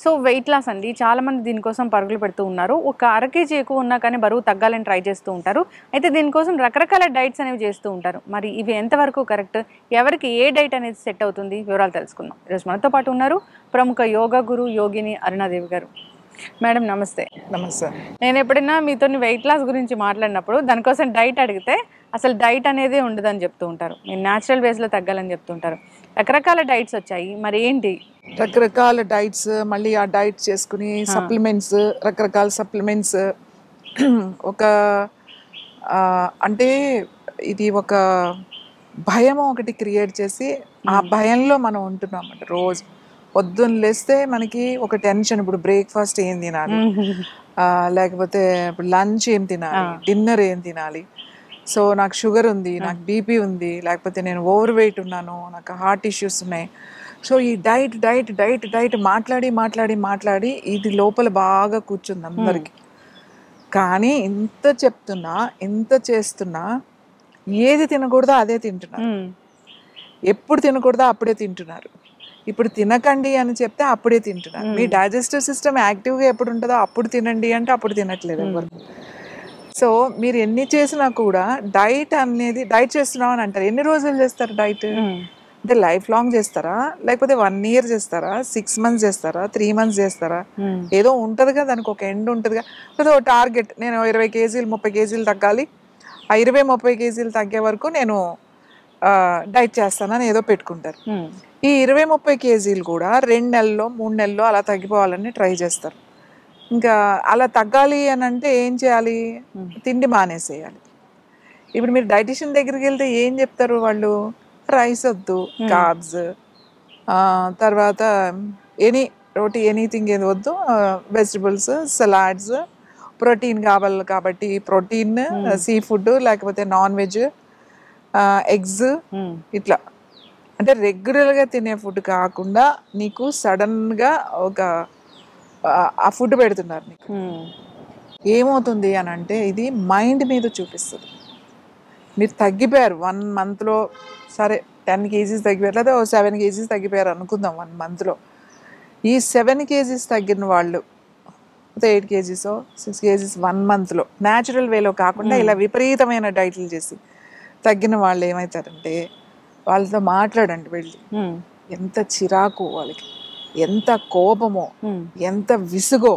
So weight loss అండి, చాలామంది దీనికోసం పరుగులు పెడుతూ ఉన్నారు. ఒక అర కేజీ ఎక్కువ ఉన్నా కానీ బరువు తగ్గాలని ట్రై చేస్తూ ఉంటారు. అయితే దీనికోసం రకరకాల డైట్స్ అనేవి చేస్తూ ఉంటారు. మరి ఇవి ఎంతవరకు కరెక్ట్, ఎవరికి ఏ డైట్ అనేది సెట్ అవుతుంది, వివరాలు తెలుసుకుందాం. ఈరోజు మనతో పాటు ఉన్నారు ప్రముఖ యోగా గురు యోగిని అరుణాదేవి గారు. మేడం నమస్తే. నమస్తే. నేను ఎప్పుడైనా మీతో వెయిట్ లాస్ గురించి మాట్లాడినప్పుడు దానికోసం డైట్ అడిగితే అసలు డైట్ అనేది ఉండదని చెప్తూ ఉంటారు. మీరు న్యాచురల్ వేస్లో తగ్గాలని చెప్తుంటారు. రకరకాల డైట్స్ వచ్చాయి, మరి ఏంటి? రకరకాల డైట్స్, మళ్ళీ ఆ డైట్ చేసుకుని సప్లిమెంట్స్, రకరకాల సప్లిమెంట్స్. ఒక అంటే ఇది ఒక భయం ఒకటి క్రియేట్ చేసి ఆ భయంలో మనం ఉంటున్నాం అన్నమాట. రోజు పొద్దున్న లేస్తే మనకి ఒక టెన్షన్, ఇప్పుడు బ్రేక్ఫాస్ట్ ఏం తినాలి, లేకపోతే ఇప్పుడు లంచ్ ఏం తినాలి, డిన్నర్ ఏం తినాలి. సో నాకు షుగర్ ఉంది, నాకు బీపీ ఉంది, లేకపోతే నేను ఓవర్ వెయిట్ ఉన్నాను, నాకు హార్ట్ ఇష్యూస్ ఉన్నాయి. సో ఈ డైట్ డైట్ డైట్ డైట్ మాట్లాడి మాట్లాడి మాట్లాడి ఇది లోపల బాగా కూర్చుంది అందరికి. కానీ ఇంత చెప్తున్నా, ఇంత చేస్తున్నా, ఏది తినకూడదో అదే తింటున్నారు. ఎప్పుడు తినకూడదో అప్పుడే తింటున్నారు. ఇప్పుడు తినకండి అని చెప్తే అప్పుడే తింటున్నారు. మీ డైజెస్టివ్ సిస్టమ్ యాక్టివ్గా ఎప్పుడు ఉంటుందో అప్పుడు తినండి అంటే అప్పుడు తినట్లేదు ఎవరు. సో మీరు ఎన్ని చేసినా కూడా డైట్ అనేది, డైట్ చేస్తున్నాం అని అంటారు. ఎన్ని రోజులు చేస్తారు డైట్? అంటే లైఫ్ లాంగ్ చేస్తారా, లేకపోతే 1 year చేస్తారా, 6 months చేస్తారా, 3 months చేస్తారా? ఏదో ఉంటుందిగా, దానికి ఒక ఎండ్ ఉంటుందిగా. లేదా ఒక టార్గెట్, నేను 20 kgs 30 kgs తగ్గాలి, ఆ 20-30 kgs తగ్గే వరకు నేను డైట్ చేస్తానని ఏదో పెట్టుకుంటారు. ఈ 20-30 kgs కూడా 2 నెలల్లో 3 నెలల్లో అలా తగ్గిపోవాలని ట్రై చేస్తారు. ఇంకా అలా తగ్గాలి అని అంటే ఏం చేయాలి? తిండి మానేసేయాలి. ఇప్పుడు మీరు డైటిషియన్ దగ్గరికి వెళ్తే ఏం చెప్తారు వాళ్ళు? రైస్ వద్దు, కార్బ్స్, తర్వాత ఎనీథింగ్ ఏది వద్దు, వెజిటబుల్స్, సలాడ్స్, ప్రోటీన్ కావాలి కాబట్టి ప్రోటీన్, సీ ఫుడ్, లేకపోతే నాన్ వెజ్, ఎగ్స్, ఇట్లా. అంటే రెగ్యులర్గా తినే ఫుడ్ కాకుండా నీకు సడన్గా ఒక ఆ ఫుడ్ పెడుతున్నారు నీకు. ఏమవుతుంది అని అంటే ఇది మైండ్ మీద చూపిస్తుంది. మీరు తగ్గిపోయారు 1 monthలో, సరే 10 kgs తగ్గిపోయారు, లేదా 7 kgs తగ్గిపోయారు అనుకుందాం 1 monthలో. ఈ 7 kgs తగ్గిన వాళ్ళు 8 kgs 6 kgs 1 monthలో న్యాచురల్ వేలో కాకుండా ఇలా విపరీతమైన డైట్లు చేసి తగ్గిన వాళ్ళు ఏమవుతారంటే, వాళ్ళతో మాట్లాడండి వెళ్ళి. ఎంత చిరాకు వాళ్ళకి, ఎంత కోపమో, ఎంత విసుగో,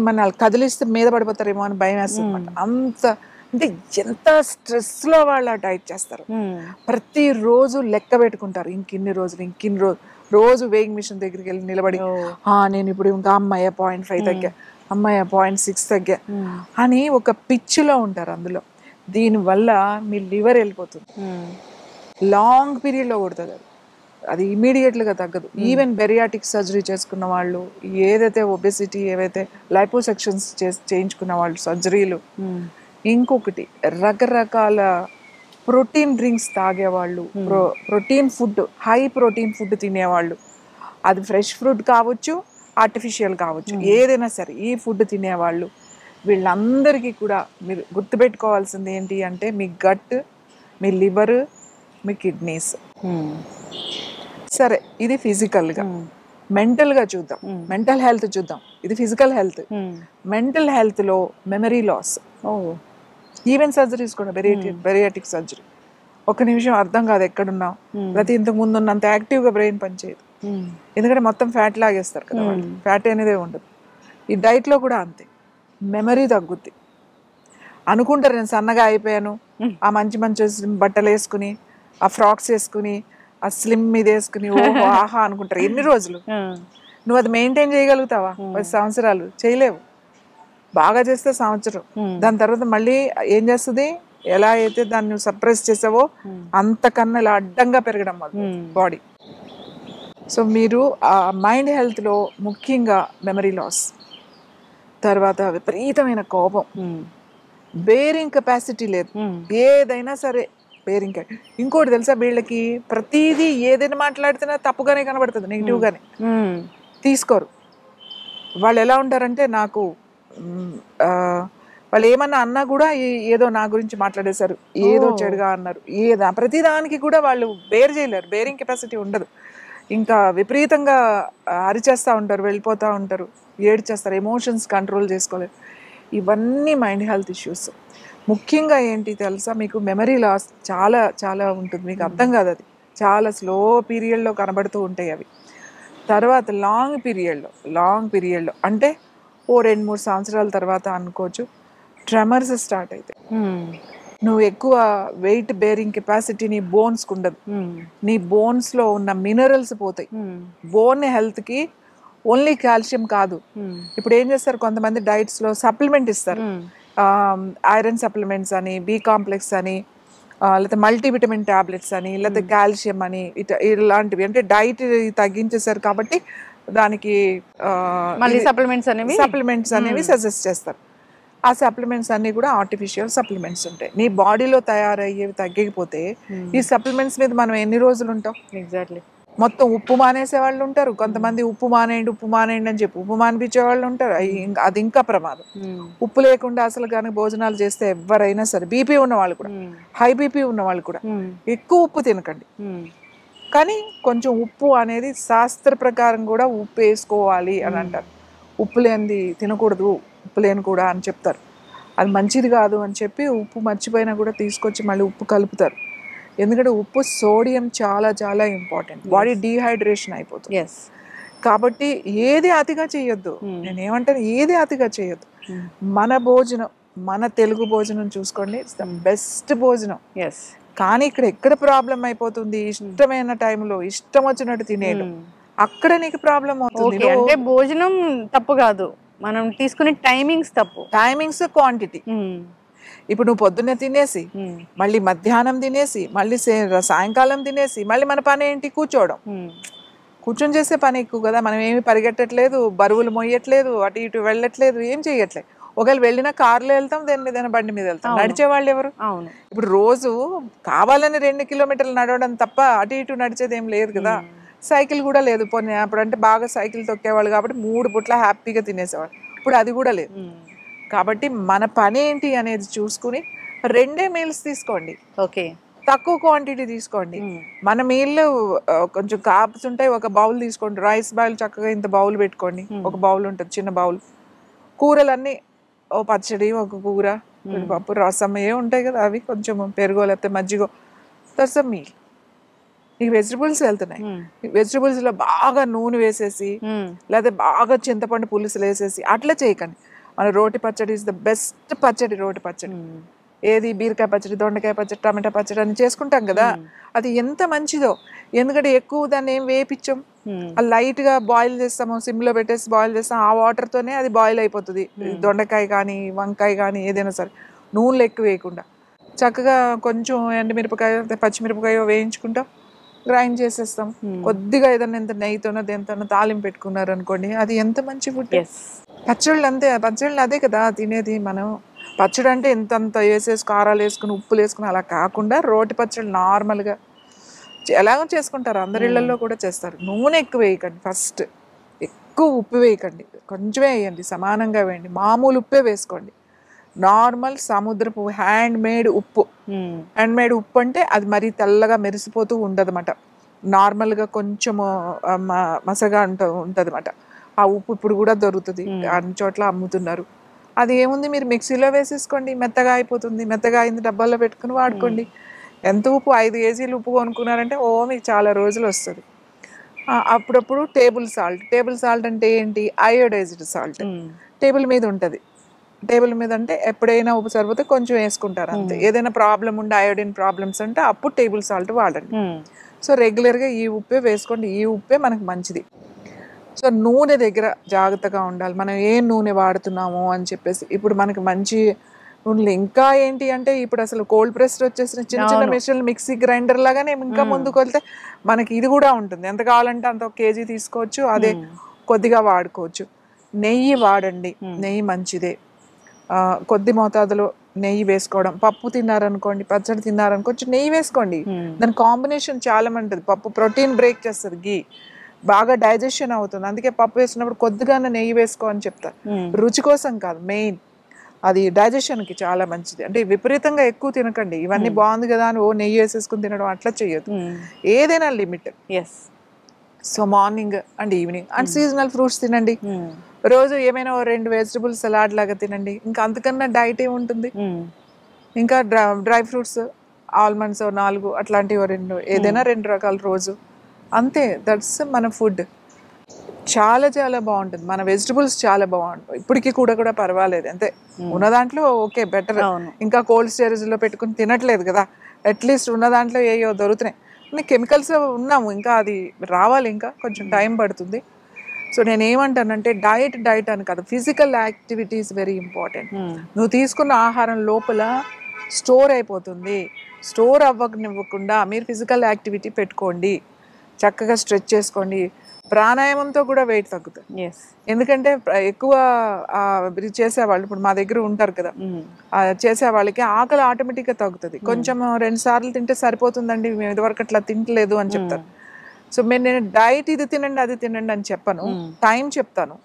మన కదిలిస్తే మీద పడిపోతారేమో అని భయం వేస్తుంది. అంత అంటే ఎంత స్ట్రెస్లో వాళ్ళు ఆ డైట్ చేస్తారు. ప్రతిరోజు లెక్క పెట్టుకుంటారు, ఇంకిన్ని రోజులు రోజు వేయింగ్ మిషన్ దగ్గరికి వెళ్ళి నిలబడి, నేను ఇప్పుడు ఇంకా అమ్మాయి 0.5 తగ్గా, అమ్మాయి 0.6 తగ్గా అని ఒక పిచ్చిలో ఉంటారు అందులో. దీనివల్ల మీ లివర్ వెళ్ళిపోతుంది, లాంగ్ పీరియడ్లో కొడుతుంది. అది ఇమీడియట్గా తగ్గదు. ఈవెన్ బెరియాటిక్ సర్జరీ చేసుకున్న వాళ్ళు, ఏదైతే ఒబెసిటీ, ఏవైతే లైపోసెక్షన్స్ చేయించుకున్న వాళ్ళు, సర్జరీలు, ఇంకొకటి రకరకాల ప్రోటీన్ డ్రింక్స్ తాగేవాళ్ళు, protein food, high protein food తినేవాళ్ళు, అది ఫ్రెష్ ఫ్రూట్ కావచ్చు, ఆర్టిఫిషియల్ కావచ్చు, ఏదైనా సరే ఈ ఫుడ్ తినేవాళ్ళు, వీళ్ళందరికీ కూడా మీరు గుర్తుపెట్టుకోవాల్సింది ఏంటి అంటే, మీ గట్, మీ లివర్, మీ కిడ్నీస్. సరే, ఇది ఫిజికల్గా. మెంటల్గా చూద్దాం, మెంటల్ హెల్త్ చూద్దాం. ఇది ఫిజికల్ హెల్త్. మెంటల్ హెల్త్లో మెమరీ లాస్, ఈవెన్ సర్జరీస్ కూడా, బెరియాటిక్ సర్జరీ. 1 నిమిషం అర్థం కాదు ఎక్కడున్నాం, ప్రతి ఇంతకు ముందు ఉన్నంత యాక్టివ్గా బ్రెయిన్ పనిచేయదు. ఎందుకంటే మొత్తం ఫ్యాట్ లాగేస్తారు కదా వాళ్ళు, ఫ్యాట్ అనేదే ఉండదు. ఈ డైట్లో కూడా అంతే, మెమరీ తగ్గుద్ది. అనుకుంటారు నేను సన్నగా అయిపోయాను, ఆ మంచి మంచి బట్టలు వేసుకుని, ఆ ఫ్రాక్స్ వేసుకుని, ఆ స్లిమ్ మీద వేసుకుని, ఓహో ఆహా అనుకుంటారు. ఎన్ని రోజులు నువ్వు అది మెయింటైన్ చేయగలుగుతావా? 10 సంవత్సరాలు చేయలేవు. బాగా చేస్తే సంవత్సరం, దాని తర్వాత మళ్ళీ ఏం చేస్తుంది? ఎలా అయితే దాన్ని సప్రెస్ చేసావో అంతకన్నా ఇలా అడ్డంగా పెరగడం బాడీ. సో మీరు ఆ మైండ్ హెల్త్లో ముఖ్యంగా మెమరీ లాస్, తర్వాత విపరీతమైన కోపం, బేరింగ్ కెపాసిటీ లేదు, ఏదైనా సరే బేరింగ్. ఇంకోటి తెలుసా, వీళ్ళకి ప్రతిదీ ఏదైనా మాట్లాడితేనే తప్పుగానే కనబడుతుంది, నెగిటివ్గానే తీసుకోరు. వాళ్ళు ఎలా ఉంటారంటే, వాళ్ళు ఏమన్నా అన్నా కూడా ఏదో నా గురించి మాట్లాడేశారు, ఏదో చెడుగా అన్నారు, ప్రతిదానికి కూడా వాళ్ళు బేర్ చేయలేరు, బేరింగ్ కెపాసిటీ ఉండదు. ఇంకా విపరీతంగా అరిచేస్తూ ఉంటారు, వెళ్ళిపోతూ ఉంటారు, ఏడ్చేస్తారు, ఎమోషన్స్ కంట్రోల్ చేసుకోలేరు. ఇవన్నీ మైండ్ హెల్త్ ఇష్యూస్. ముఖ్యంగా ఏంటి తెలుసా, మీకు మెమరీ లాస్ చాలా చాలా ఉంటుంది, మీకు అర్థం కాదు, అది చాలా స్లో పీరియడ్లో కనబడుతూ ఉంటాయి అవి. తర్వాత లాంగ్ పీరియడ్లో అంటే ఓ 2-3 సంవత్సరాల తర్వాత అనుకోవచ్చు ట్రెమర్స్ స్టార్ట్ అవుతాయి. నువ్వు ఎక్కువ వెయిట్ బేరింగ్ కెపాసిటీ నీ బోన్స్కి ఉండదు, నీ బోన్స్లో ఉన్న మినరల్స్ పోతాయి. బోన్ హెల్త్కి ఓన్లీ కాల్షియం కాదు. ఇప్పుడు ఏం చేస్తారు, కొంతమంది డైట్స్లో సప్లిమెంట్ ఇస్తారు, ఐరన్ సప్లిమెంట్స్ అని, బి కాంప్లెక్స్ అని, లేకపోతే మల్టీవిటమిన్ టాబ్లెట్స్ అని, లేకపోతే కాల్షియం అని, ఇలాంటివి. అంటే డైట్ తగ్గించేశారు కాబట్టి దానికి సప్లిమెంట్స్ అనేవి సజెస్ట్ చేస్తారు. ఆ సప్లిమెంట్స్ అన్నీ కూడా ఆర్టిఫిషియల్ సప్లిమెంట్స్ ఉంటాయి. నీ బాడీలో తయారయ్యేవి తగ్గకపోతే ఈ సప్లిమెంట్స్ మీద మనం ఎన్ని రోజులు ఉంటాం? ఎగ్జాక్ట్లీ. మొత్తం ఉప్పు మానేసే వాళ్ళు ఉంటారు, కొంతమంది ఉప్పు మానేయండి అని చెప్పి ఉప్పు మానిపించే వాళ్ళు ఉంటారు. అది ఇంకా ప్రమాదం. ఉప్పు లేకుండా అసలు కానీ భోజనాలు చేస్తే ఎవరైనా సరే, బీపీ ఉన్న వాళ్ళు కూడా, హై బీపీ ఉన్న వాళ్ళు కూడా ఎక్కువ ఉప్పు తినకండి. కానీ కొంచెం ఉప్పు అనేది శాస్త్ర ప్రకారం కూడా ఉప్పు వేసుకోవాలి అని అంటారు. ఉప్పు లేనిది తినకూడదు, ఉప్పు లేని కూడా అని చెప్తారు. అది మంచిది కాదు అని చెప్పి ఉప్పు మర్చిపోయినా కూడా తీసుకొచ్చి మళ్ళీ ఉప్పు కలుపుతారు. ఎందుకంటే ఉప్పు సోడియం చాలా చాలా ఇంపార్టెంట్, బాడీ డీహైడ్రేషన్ అయిపోతుంది. కాబట్టి ఏది అతిగా చేయొద్దు. నేనేమంటాను, ఏది అతిగా చేయొద్దు. మన భోజనం, మన తెలుగు భోజనం చూసుకోండి, ఇట్స్ ద బెస్ట్ భోజనం. కానీ ఎక్కడ ప్రాబ్లం అయిపోతుంది, ఇష్టమైన టైంలో ఇష్టం వచ్చినట్టు తినేయడం, అక్కడ నీకు ప్రాబ్లం అవుతుంది. అంటే భోజనం తప్పు కాదు, మనం తీసుకునే టైమింగ్స్ తప్పు. Timings, quantity. ఇప్పుడు నువ్వు పొద్దున్నే తినేసి మళ్ళీ మధ్యాహ్నం తినేసి మళ్ళీ సాయంకాలం తినేసి మళ్ళీ మన పని ఏంటి, కూర్చొని చేసే పని ఎక్కువ కదా. మనం ఏమి పరిగెట్టట్లేదు, బరువులు మొయ్యట్లేదు, అటు ఇటు వెళ్ళట్లేదు, ఏం చెయ్యట్లేదు. ఒకవేళ వెళ్ళినా కార్లో వెళ్తాం, దేని మీద బండి మీద వెళ్తాం. నడిచే వాళ్ళు ఎవరు? ఇప్పుడు రోజు కావాలని 2 కిలోమీటర్లు నడవడం తప్ప అటు ఇటు నడిచేది ఏం లేదు కదా. సైకిల్ కూడా లేదు. పోనీ అప్పుడంటే బాగా సైకిల్ తొక్కేవాళ్ళు కాబట్టి 3 పూట్ల హ్యాపీగా తినేసేవాళ్ళు. ఇప్పుడు అది కూడా లేదు. కాబట్టి మన పని ఏంటి అనేది చూసుకుని 2 మీల్స్ తీసుకోండి, తక్కువ క్వాంటిటీ తీసుకోండి. మన మీల్ కొంచెం కార్బ్స్ ఉంటాయి, ఒక బౌల్ తీసుకోండి. రైస్ బౌల్ చక్కగా ఇంత బౌల్ పెట్టుకోండి, ఒక బౌల్ ఉంటుంది, చిన్న బౌల్. కూరలన్నీ ఓ పచ్చడి, ఒక కూర, పప్పు, రసం ఉంటాయి కదా, అవి కొంచెం పెరుగో లేకపోతే మజ్జిగో, దట్స్ అ మీల్. ఈ వెజిటబుల్స్ వెళ్తున్నాయి, వెజిటబుల్స్ లో బాగా నూనె వేసేసి లేకపోతే బాగా చింతపండు పులుసులు వేసేసి అట్లా చేయకండి. మన రోటి పచ్చడి ఇస్ ద బెస్ట్ పచ్చడి. రోటి పచ్చడి ఏది, బీరకాయ పచ్చడి, దొండకాయ పచ్చడి, టమాటా పచ్చడి అని చేసుకుంటాం కదా, అది ఎంత మంచిదో. ఎందుకంటే ఎక్కువ దాన్ని ఏం వేపించాం, అది లైట్ గా బాయిల్ చేస్తాము, సిమ్ లో పెట్టేసి బాయిల్ చేస్తాం, ఆ వాటర్ తోనే అది బాయిల్ అయిపోతుంది. దొండకాయ కానీ వంకాయ కానీ ఏదైనా సరే నూనెలు ఎక్కువ వేయకుండా చక్కగా కొంచెం ఎండుమిరపకాయ పచ్చిమిరపకాయ వేయించుకుంటాం, గ్రైండ్ చేసేస్తాం. కొద్దిగా ఏదైనా ఎంత నెయ్యితోనో దేనితోనో తాలింపు పెట్టుకున్నారు అనుకోండి, అది ఎంత మంచి ఫుడ్. పచ్చళ్ళు అంతే, పచ్చళ్ళు అదే కదా తినేది మనం. పచ్చడి అంటే ఇంతంత వేసేసి కారాలు వేసుకుని ఉప్పులు వేసుకుని అలా కాకుండా రోటి పచ్చళ్ళు నార్మల్గా ఎలాగో చేసుకుంటారు, అందరి ఇళ్లలో కూడా చేస్తారు. నూనె ఎక్కువ వేయకండి, ఫస్ట్ ఎక్కువ ఉప్పు వేయకండి, కొంచెమే వేయండి, సమానంగా వేయండి. మామూలు ఉప్పే వేసుకోండి, నార్మల్ సముద్రపు హ్యాండ్ మేడ్ ఉప్పు. హ్యాండ్ మేడ్ ఉప్పు అంటే అది మరీ తెల్లగా మెరిసిపోతూ ఉండదన్నమాట, నార్మల్గా కొంచెం మసగా ఉంటుంది అన్నమాట. ఆ ఉప్పు ఇప్పుడు కూడా దొరుకుతుంది, అన్ని చోట్ల అమ్ముతున్నారు. అది ఏముంది, మీరు మిక్సీలో వేసేసుకోండి, మెత్తగా అయిపోతుంది. మెత్తగా అయింది డబ్బాల్లో పెట్టుకుని వాడుకోండి. ఎంత ఉప్పు, 5 కేజీలు ఉప్పు కొనుక్కున్నారంటే మీకు చాలా రోజులు వస్తుంది. అప్పుడప్పుడు టేబుల్ సాల్ట్ అంటే ఏంటి, అయోడైజ్డ్ సాల్ట్ టేబుల్ మీద ఉంటుంది. టేబుల్ మీద అంటే ఎప్పుడైనా ఉప్పు సరిపోతే కొంచెం వేసుకుంటారు అంతే. ఏదైనా ప్రాబ్లం ఉంటే, అయోడిన్ ప్రాబ్లమ్స్ అంటే అప్పుడు టేబుల్ సాల్ట్ వాడండి. సో రెగ్యులర్గా ఈ ఉప్పే వేసుకోండి, ఈ ఉప్పే మనకు మంచిది. సో నూనె దగ్గర జాగ్రత్తగా ఉండాలి, మనం ఏ నూనె వాడుతున్నాము అని చెప్పేసి. ఇప్పుడు మనకి మంచి నూనెలు ఇంకా ఏంటి అంటే, ఇప్పుడు అసలు కోల్డ్ ప్రెస్డ్ వచ్చేసిన చిన్న చిన్న మెషిన్లు, మిక్సీ గ్రైండర్ లాగానే ఇంకా ముందుకు వెళ్తే మనకి ఇది కూడా ఉంటుంది. ఎంత కావాలంటే అంత 1 కేజీ తీసుకోవచ్చు, అదే కొద్దిగా వాడుకోవచ్చు. నెయ్యి వాడండి, నెయ్యి మంచిదే. కొద్ది మోతాదులో నెయ్యి వేసుకోవడం. పప్పు తిన్నారనుకోండి, పచ్చడి తిన్నారనుకో, కొంచెం నెయ్యి వేసుకోండి. దాని కాంబినేషన్ చాలా ఉంటుంది. పప్పు ప్రోటీన్ బ్రేక్ చేస్తుంది, గీ బాగా డైజెషన్ అవుతుంది. అందుకే పప్పు వేసినప్పుడు కొద్దిగానే నెయ్యి వేసుకో అని చెప్తారు, రుచి కోసం కాదు, మెయిన్ అది డైజెషన్కి చాలా మంచిది. అంటే విపరీతంగా ఎక్కువ తినకండి, ఇవన్నీ బాగుంది కదా అని నెయ్యి వేసేసుకుని తినడం అట్లా చేయొద్దు. ఏదైనా limit. So morning and evening and seasonal fruits తినండి. రోజు ఏమైనా 2 వెజిటబుల్ సలాడ్ లాగా తినండి. ఇంకా అంతకన్నా డైట్ ఏముంటుంది? ఇంకా డ్రై ఫ్రూట్స్ ఆల్మండ్స్ 4 అట్లాంటివి 2, ఏదైనా 2 రకాల రోజు, అంతే. దట్స్ మన ఫుడ్. చాలా చాలా బాగుంటుంది. మన వెజిటబుల్స్ చాలా బాగుంటాయి. ఇప్పటికీ కూడా పర్వాలేదు, అంతే. ఉన్న దాంట్లో ఓకే బెటర్. ఇంకా కోల్డ్ స్టోరేజ్లో పెట్టుకుని తినట్లేదు కదా, అట్లీస్ట్ ఉన్న దాంట్లో ఏయో దొరుకుతున్నాయి. కెమికల్స్ ఉన్నాము, ఇంకా అది రావాలి, ఇంకా కొంచెం టైం పడుతుంది. సో నేను ఏమంటానంటే డైట్ అని కాదు, physical activity is very important. నువ్వు తీసుకున్న ఆహారం లోపల స్టోర్ అయిపోతుంది. స్టోర్ అవ్వనివ్వకుండా మీరు ఫిజికల్ యాక్టివిటీ పెట్టుకోండి, చక్కగా స్ట్రెచ్ చేసుకోండి. ప్రాణాయామంతో కూడా వెయిట్ తగ్గుతుంది. ఎందుకంటే ఎక్కువ చేసేవాళ్ళు ఇప్పుడు మా దగ్గర ఉంటారు కదా, చేసే వాళ్ళకి ఆకలి ఆటోమేటిక్గా తగ్గుతుంది. కొంచెం 2 సార్లు తింటే సరిపోతుందండి, మేము ఇదివరకు అట్లా తింటలేదు అని చెప్తారు. సో నేను డైట్ ఇది తినండి అది తినండి అని చెప్పను, టైం చెప్తాను.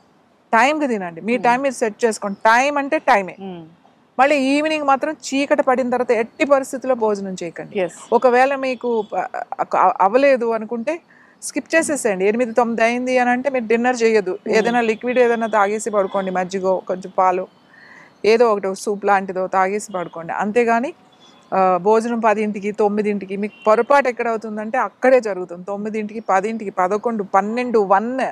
టైంకి తినండి, మీ టైం మీరు సెట్ చేసుకోండి. టైం అంటే టైమే. మళ్ళీ ఈవినింగ్ మాత్రం చీకటి పడిన తర్వాత ఎట్టి పరిస్థితుల్లో భోజనం చేయకండి. ఒకవేళ మీకు అవ్వలేదు అనుకుంటే స్కిప్ చేసేసేయండి. 8-9 అయింది అని అంటే మీరు డిన్నర్ చేయొద్దు. ఏదైనా లిక్విడ్ ఏదైనా తాగేసి పడుకోండి, మజ్జిగో కొంచెం పాలు ఏదో ఒకటి సూప్ లాంటిదో తాగేసి పడుకోండి. అంతేగాని భోజనం 10ంటికి 9ంటికి మీకు పొరపాటు ఎక్కడ అవుతుందంటే అక్కడే జరుగుతుంది. 9ంటికి 10ంటికి 11 12 1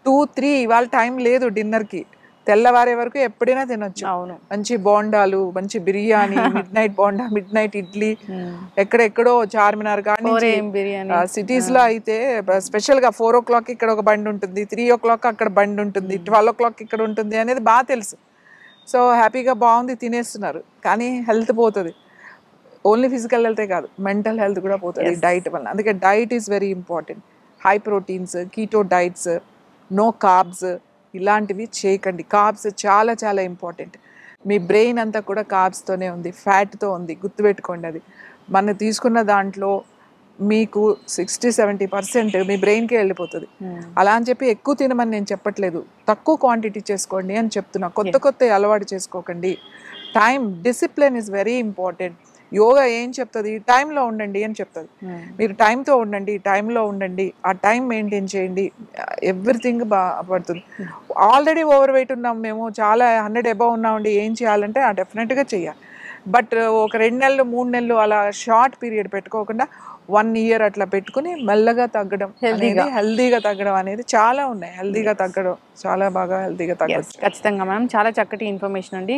2 3 ఇవాళ టైం లేదు డిన్నర్కి. తెల్లవారే వరకు ఎప్పుడైనా తినొచ్చు. మంచి బోండాలు, మంచి biryani, mid night bonda, mid night idli, ఎక్కడెక్కడో చార్మినార్ కానీ సిటీస్ లో అయితే స్పెషల్ గా 4 o'clock ఇక్కడ ఒక బండి ఉంటుంది, 3 o'clock అక్కడ బండి ఉంటుంది, 12 o'clock ఇక్కడ ఉంటుంది అనేది బాగా తెలుసు. సో హ్యాపీగా బాగుంది తినేస్తున్నారు, కానీ హెల్త్ పోతుంది. ఓన్లీ ఫిజికల్ హెల్తే కాదు, మెంటల్ హెల్త్ కూడా పోతుంది డైట్ వల్ల. అందుకే diet is very important. High proteins, keto diets, no carbs ఇలాంటివి చేయకండి. కార్బ్స్ చాలా చాలా ఇంపార్టెంట్. మీ బ్రెయిన్ అంతా కూడా కార్బ్స్తోనే ఉంది, ఫ్యాట్తో ఉంది, గుర్తుపెట్టుకోండి. అది మనం తీసుకున్న దాంట్లో మీకు 60-70% మీ బ్రెయిన్కే వెళ్ళిపోతుంది. అలా అని చెప్పి ఎక్కువ తినమని నేను చెప్పట్లేదు, తక్కువ క్వాంటిటీ చేసుకోండి అని చెప్తున్నా. కొత్త అలవాటు చేసుకోకండి. Time discipline is very important. Yoga ఏం చెప్తుంది? టైంలో ఉండండి అని చెప్తుంది. మీరు టైంతో ఉండండి, టైంలో ఉండండి, ఆ టైం మెయింటైన్ చేయండి, ఎవ్రీథింగ్ బాగా పడుతుంది. ఆల్రెడీ ఓవర్ వెయిట్ ఉన్నాం మేము, చాలా 100 above ఉన్నామండి, ఏం చేయాలంటే డెఫినెట్గా చేయాలి. బట్ ఒక 2 నెలలు 3 నెలలు అలా షార్ట్ పీరియడ్ పెట్టుకోకుండా 1 year అట్లా పెట్టుకుని మెల్లగా తగ్గడం, హెల్దీగా తగ్గడం అనేది చాలా ఉన్నాయి. హెల్దీగా తగ్గడం చాలా బాగా హెల్దీగా తగ్గడం. ఖచ్చితంగా మ్యామ్, చాలా చక్కటి ఇన్ఫర్మేషన్ అండి.